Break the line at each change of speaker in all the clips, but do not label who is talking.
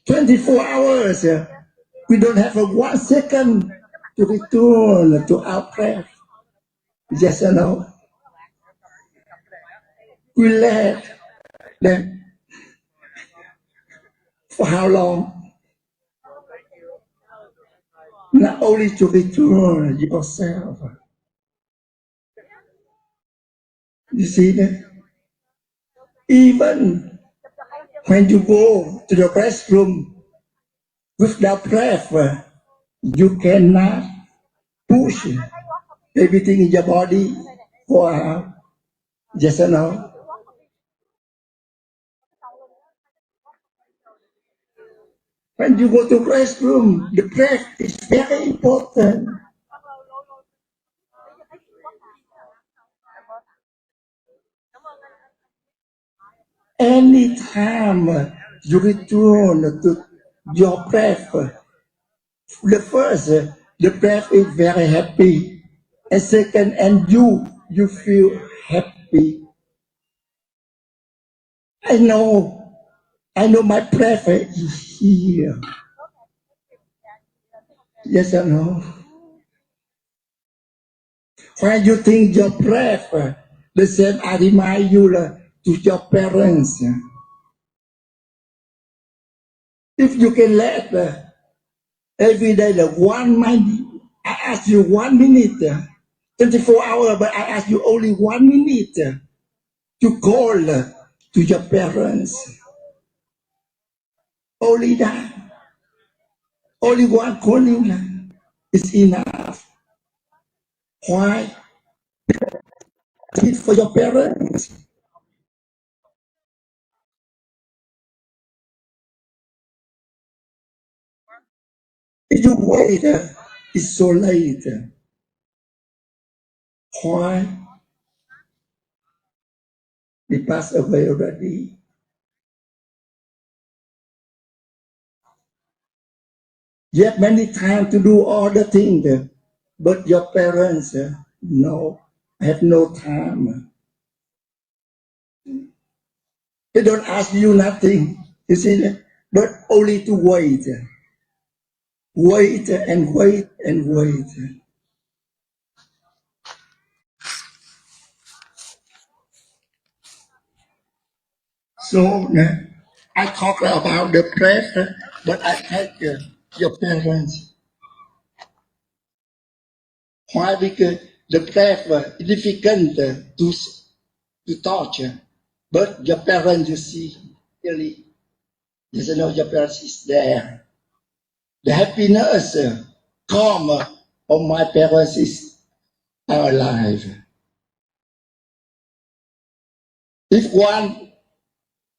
24 hours. We don't have a 1 second to return to our breath. Yes or no? We let them for how long? Not only to return yourself. You see that? Even when you go to the restroom without breath, you cannot push everything in your body for out. Yes or no? When you go to restroom, the breath is very important. Anytime you return to your breath, the first, the breath is very happy. And second, and you feel happy. I know my breath is here. Yes or no? When you think your breath, the same I remind you to your parents. If you can let every day the 1 minute, I ask you 1 minute, 24 hours, but I ask you only 1 minute to call to your parents. Only that. Only one calling is enough. Why? It's for your parents. If you wait, it's so late. Why? They passed away already. You have many time to do all the things, but your parents, no, have no time. They don't ask you nothing, you see, but only to wait. Wait and wait and wait. So I talk about the breath, but I take your parents. Why? Because the breath is difficult to touch, but your parents, you see, really, you know your parents is there. The happiness, calm of my parents is alive. If one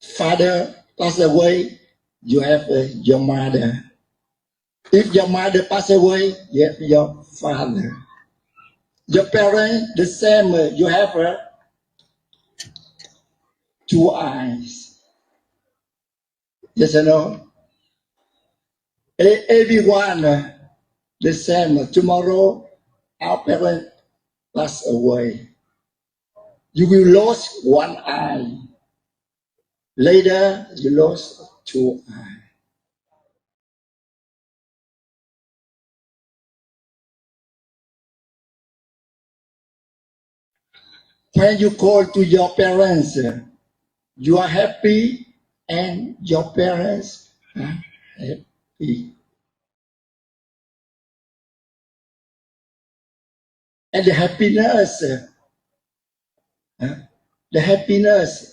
father pass away, you have your mother. If your mother pass away, you have your father. Your parents, the same, you have two eyes. Yes or no? Everyone, the same. Tomorrow, our parents pass away. You will lose one eye. Later, you lose two eyes. When you call to your parents, you are happy and your parents are happy. And the happiness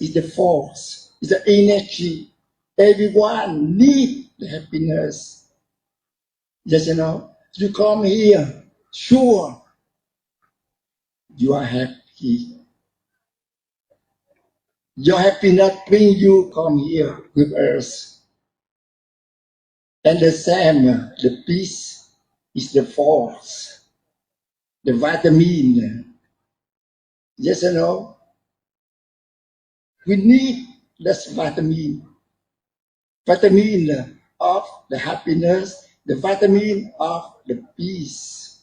is the force, is the energy. Everyone needs the happiness. Yes, you know, you come here, sure, you are happy. Your happiness bring you come here with us. And the same, the peace is the force, the vitamin. Yes or no? We need this vitamin. Vitamin of the happiness, the vitamin of the peace.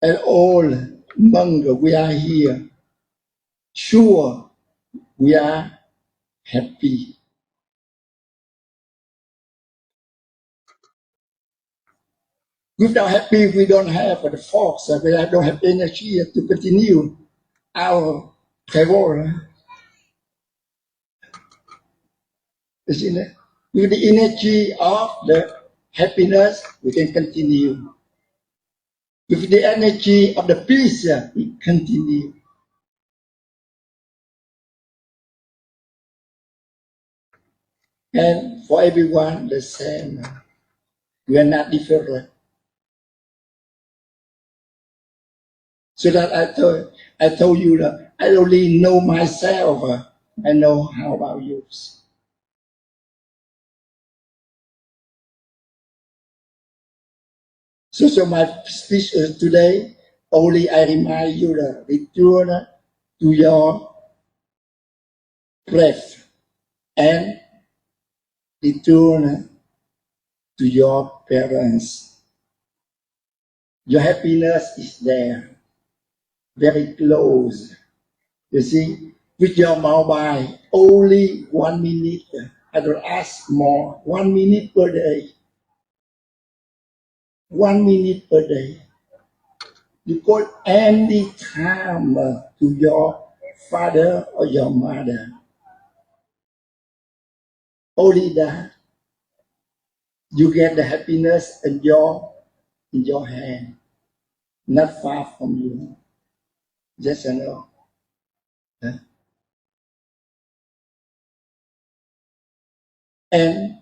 And all monks, we are here. Sure, we are happy. Without happy, we don't have the force, we don't have energy to continue our travel. Isn't it? With the energy of the happiness, we can continue. With the energy of the peace, we continue. And for everyone, the same. We are not different. So that I told you that I only know myself. I know how about you. So my speech today, only I remind you that return to your breath and return to your parents. Your happiness is there, very close. You see, with your mobile, only 1 minute. I don't ask more. 1 minute per day. 1 minute per day. You call any time to your father or your mother. Only that you get the happiness in your hand, not far from you. Yes or no? Huh? And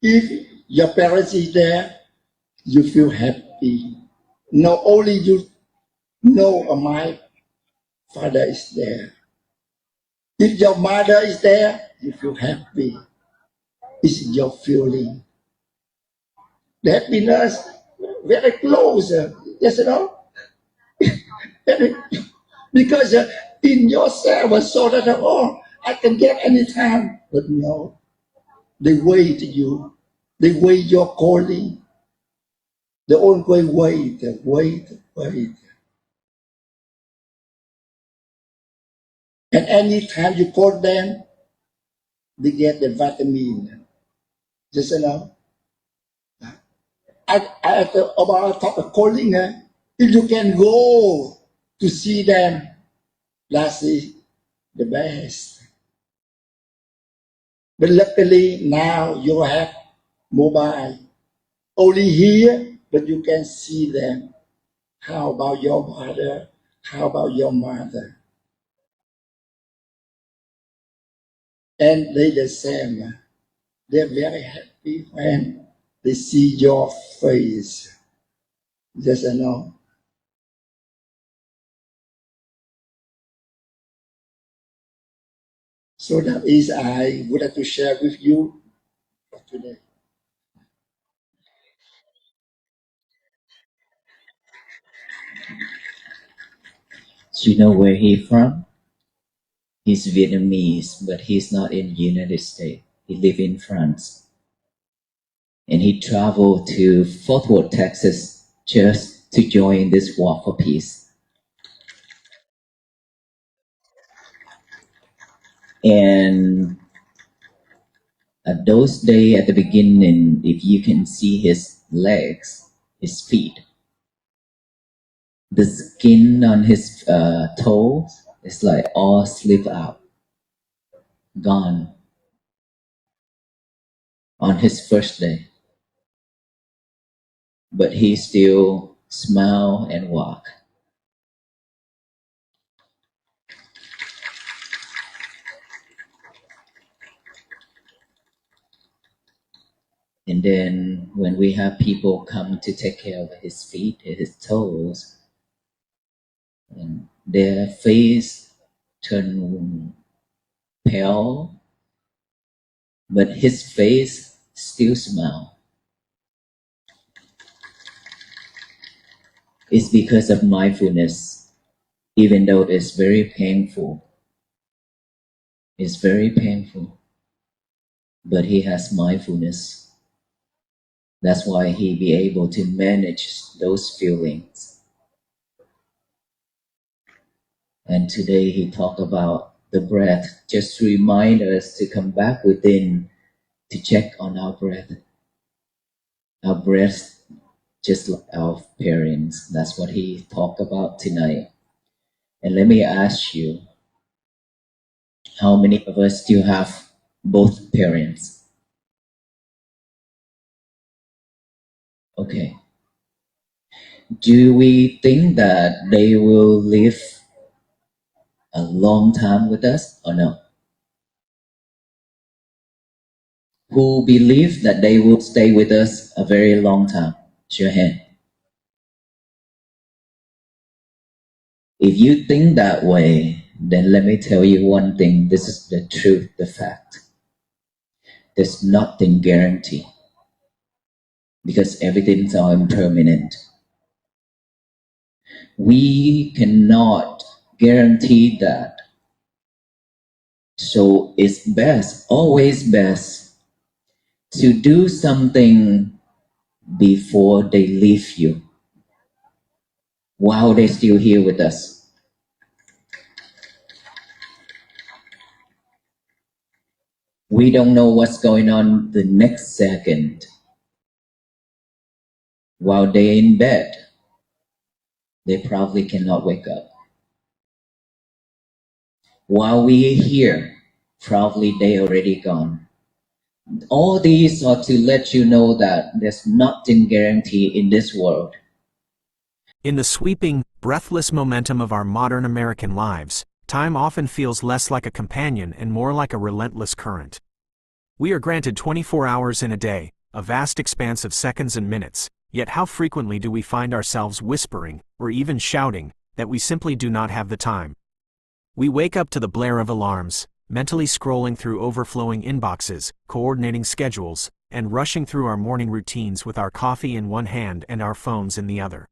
if your parents is there, you feel happy. Not only you know my father is there. If your mother is there, you feel happy. It's your feeling. The happiness very close. Yes or no? Because in yourself, so that oh, I can get anytime. But no, they wait you. They wait your calling. They always wait. And anytime you call them, they get the vitamin. Just you know, about talk of calling, if you can go to see them, that's the best. But luckily now you have mobile. Only here, but you can see them. How about your father? How about your mother? And they the same. They're very happy when they see your face. Yes or no? So that is I would like to share with you today.
Do you know where he's from? He's Vietnamese, but he's not in the United States. He lives in France. And he traveled to Fort Worth, Texas, just to join this walk for peace. And those days at the beginning, if you can see his legs, his feet, the skin on his toes is like all slipped out, gone on his first day. But he still smile and walk. And then when we have people come to take care of his feet, his toes, and their face turn pale, but his face still smile. It's because of mindfulness, even though it's very painful. It's very painful, but he has mindfulness. That's why he be able to manage those feelings. And today he talked about the breath just to remind us to come back within to check on our breath. Our breath, just like our parents. That's what he talked about tonight. And let me ask you, how many of us still have both parents? Okay. Do we think that they will live a long time with us or no? Who believe that they will stay with us a very long time? Show your hand. If you think that way, then let me tell you one thing. This is the truth, the fact. There's nothing guaranteed because everything's all impermanent. We cannot guarantee that. So it's best, always best, to do something before they leave you while they're still here with us. We don't know what's going on the next second. While they're in bed, they probably cannot wake up. While we're here, probably they already gone. All these are to let you know that there's nothing guaranteed in this world.
In the sweeping, breathless momentum of our modern American lives, time often feels less like a companion and more like a relentless current. We are granted 24 hours in a day, a vast expanse of seconds and minutes, yet how frequently do we find ourselves whispering, or even shouting, that we simply do not have the time? We wake up to the blare of alarms, mentally scrolling through overflowing inboxes, coordinating schedules, and rushing through our morning routines with our coffee in one hand and our phones in the other.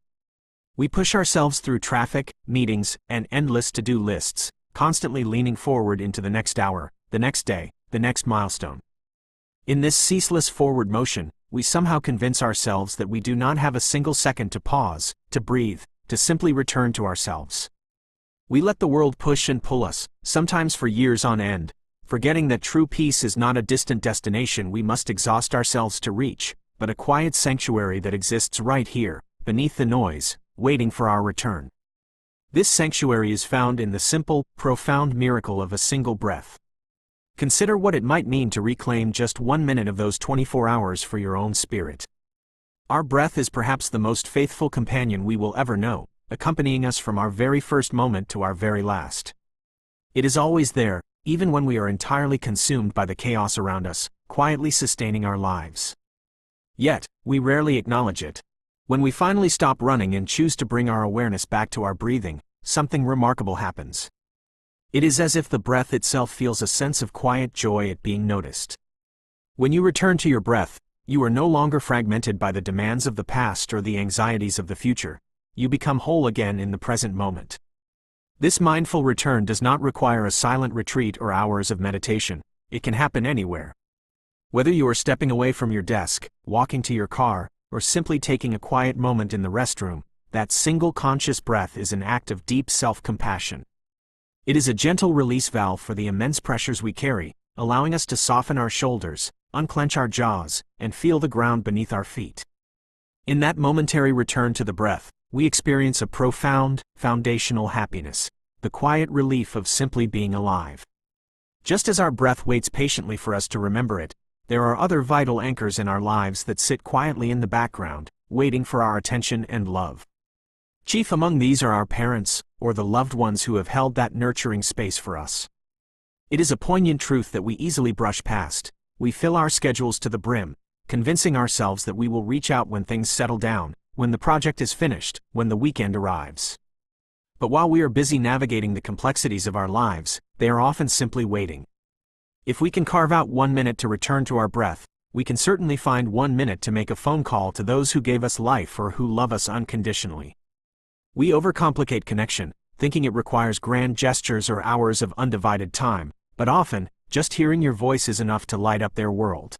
We push ourselves through traffic, meetings, and endless to-do lists, constantly leaning forward into the next hour, the next day, the next milestone. In this ceaseless forward motion, we somehow convince ourselves that we do not have a single second to pause, to breathe, to simply return to ourselves. We let the world push and pull us, sometimes for years on end, forgetting that true peace is not a distant destination we must exhaust ourselves to reach, but a quiet sanctuary that exists right here, beneath the noise, waiting for our return. This sanctuary is found in the simple, profound miracle of a single breath. Consider what it might mean to reclaim just 1 minute of those 24 hours for your own spirit. Our breath is perhaps the most faithful companion we will ever know, accompanying us from our very first moment to our very last. It is always there, even when we are entirely consumed by the chaos around us, quietly sustaining our lives. Yet, we rarely acknowledge it. When we finally stop running and choose to bring our awareness back to our breathing, something remarkable happens. It is as if the breath itself feels a sense of quiet joy at being noticed. When you return to your breath, you are no longer fragmented by the demands of the past or the anxieties of the future. You become whole again in the present moment. This mindful return does not require a silent retreat or hours of meditation. It can happen anywhere. Whether you are stepping away from your desk, walking to your car, or simply taking a quiet moment in the restroom, that single conscious breath is an act of deep self-compassion. It is a gentle release valve for the immense pressures we carry, allowing us to soften our shoulders, unclench our jaws, and feel the ground beneath our feet. In that momentary return to the breath, we experience a profound, foundational happiness, the quiet relief of simply being alive. Just as our breath waits patiently for us to remember it, there are other vital anchors in our lives that sit quietly in the background, waiting for our attention and love. Chief among these are our parents, or the loved ones who have held that nurturing space for us. It is a poignant truth that we easily brush past. We fill our schedules to the brim, convincing ourselves that we will reach out when things settle down, when the project is finished, when the weekend arrives. But while we are busy navigating the complexities of our lives, they are often simply waiting. If we can carve out 1 minute to return to our breath, we can certainly find 1 minute to make a phone call to those who gave us life or who love us unconditionally. We overcomplicate connection, thinking it requires grand gestures or hours of undivided time, but often, just hearing your voice is enough to light up their world.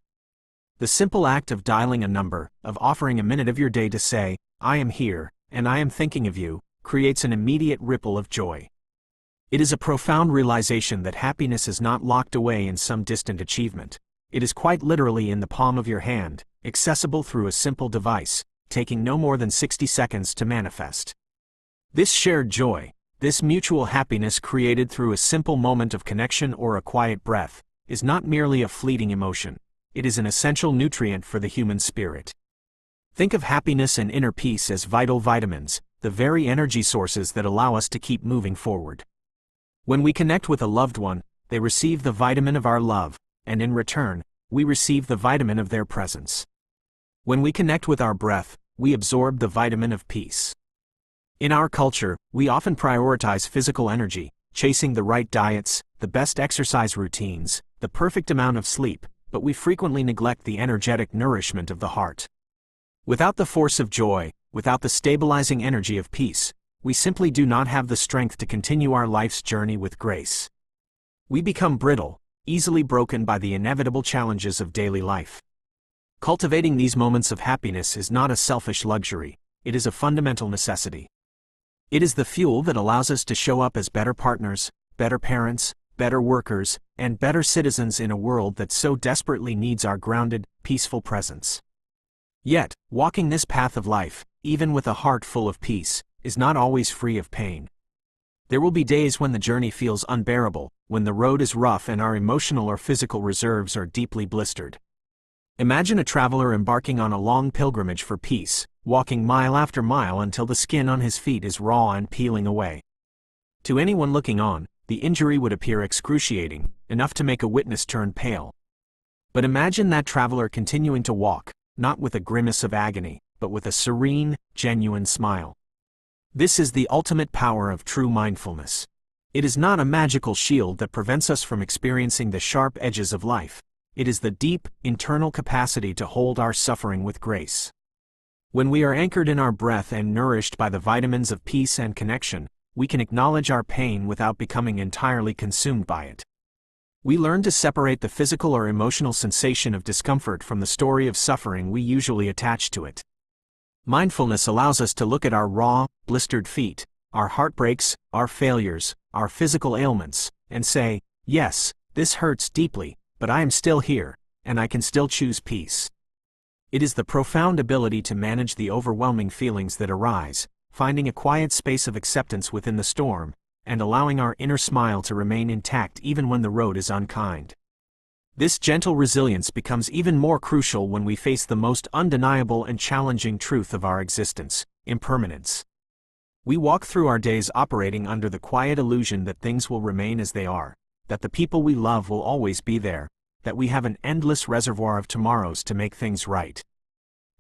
The simple act of dialing a number, of offering a minute of your day to say, "I am here, and I am thinking of you," creates an immediate ripple of joy. It is a profound realization that happiness is not locked away in some distant achievement. It is quite literally in the palm of your hand, accessible through a simple device, taking no more than 60 seconds to manifest. This shared joy, this mutual happiness created through a simple moment of connection or a quiet breath, is not merely a fleeting emotion. It is an essential nutrient for the human spirit. Think of happiness and inner peace as vital vitamins, the very energy sources that allow us to keep moving forward. When we connect with a loved one, they receive the vitamin of our love, and in return, we receive the vitamin of their presence. When we connect with our breath, we absorb the vitamin of peace. In our culture, we often prioritize physical energy, chasing the right diets, the best exercise routines, the perfect amount of sleep, but we frequently neglect the energetic nourishment of the heart. Without the force of joy, without the stabilizing energy of peace, we simply do not have the strength to continue our life's journey with grace. We become brittle, easily broken by the inevitable challenges of daily life. Cultivating these moments of happiness is not a selfish luxury, it is a fundamental necessity. It is the fuel that allows us to show up as better partners, better parents, better workers, and better citizens in a world that so desperately needs our grounded, peaceful presence. Yet, walking this path of life, even with a heart full of peace, is not always free of pain. There will be days when the journey feels unbearable, when the road is rough and our emotional or physical reserves are deeply blistered. Imagine a traveler embarking on a long pilgrimage for peace, walking mile after mile until the skin on his feet is raw and peeling away. To anyone looking on, the injury would appear excruciating, enough to make a witness turn pale. But imagine that traveler continuing to walk, not with a grimace of agony, but with a serene, genuine smile. This is the ultimate power of true mindfulness. It is not a magical shield that prevents us from experiencing the sharp edges of life. It is the deep, internal capacity to hold our suffering with grace. When we are anchored in our breath and nourished by the vitamins of peace and connection, we can acknowledge our pain without becoming entirely consumed by it. We learn to separate the physical or emotional sensation of discomfort from the story of suffering we usually attach to it. Mindfulness allows us to look at our raw, blistered feet, our heartbreaks, our failures, our physical ailments, and say, yes, this hurts deeply, but I am still here, and I can still choose peace. It is the profound ability to manage the overwhelming feelings that arise, finding a quiet space of acceptance within the storm, and allowing our inner smile to remain intact even when the road is unkind. This gentle resilience becomes even more crucial when we face the most undeniable and challenging truth of our existence: impermanence. We walk through our days operating under the quiet illusion that things will remain as they are, that the people we love will always be there, that we have an endless reservoir of tomorrows to make things right.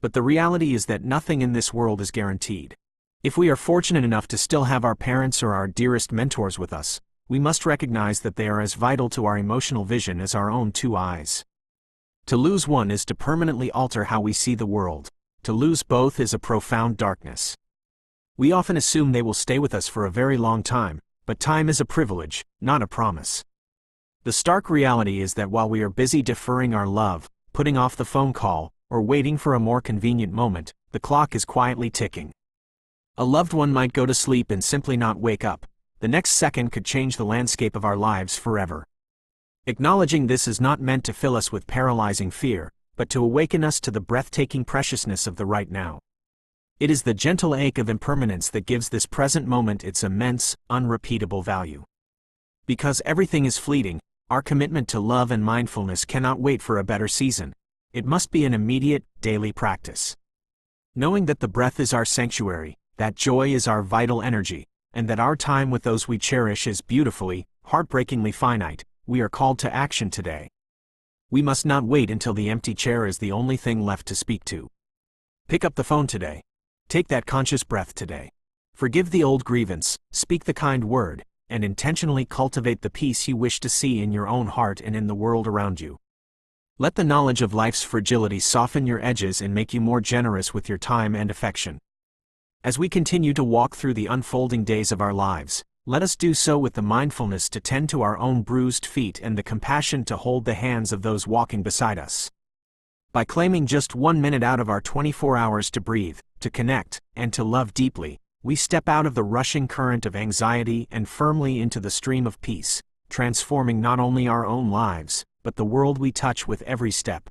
But the reality is that nothing in this world is guaranteed. If we are fortunate enough to still have our parents or our dearest mentors with us, we must recognize that they are as vital to our emotional vision as our own two eyes. To lose one is to permanently alter how we see the world. To lose both is a profound darkness. We often assume they will stay with us for a very long time, but time is a privilege, not a promise. The stark reality is that while we are busy deferring our love, putting off the phone call, or waiting for a more convenient moment, the clock is quietly ticking. A loved one might go to sleep and simply not wake up. The next second could change the landscape of our lives forever. Acknowledging this is not meant to fill us with paralyzing fear, but to awaken us to the breathtaking preciousness of the right now. It is the gentle ache of impermanence that gives this present moment its immense, unrepeatable value. Because everything is fleeting, our commitment to love and mindfulness cannot wait for a better season. It must be an immediate, daily practice. Knowing that the breath is our sanctuary, that joy is our vital energy, and that our time with those we cherish is beautifully, heartbreakingly finite, we are called to action today. We must not wait until the empty chair is the only thing left to speak to. Pick up the phone today. Take that conscious breath today. Forgive the old grievance, speak the kind word, and intentionally cultivate the peace you wish to see in your own heart and in the world around you. Let the knowledge of life's fragility soften your edges and make you more generous with your time and affection. As we continue to walk through the unfolding days of our lives, let us do so with the mindfulness to tend to our own bruised feet and the compassion to hold the hands of those walking beside us. By claiming just 1 minute out of our 24 hours to breathe, to connect, and to love deeply, we step out of the rushing current of anxiety and firmly into the stream of peace, transforming not only our own lives, but the world we touch with every step.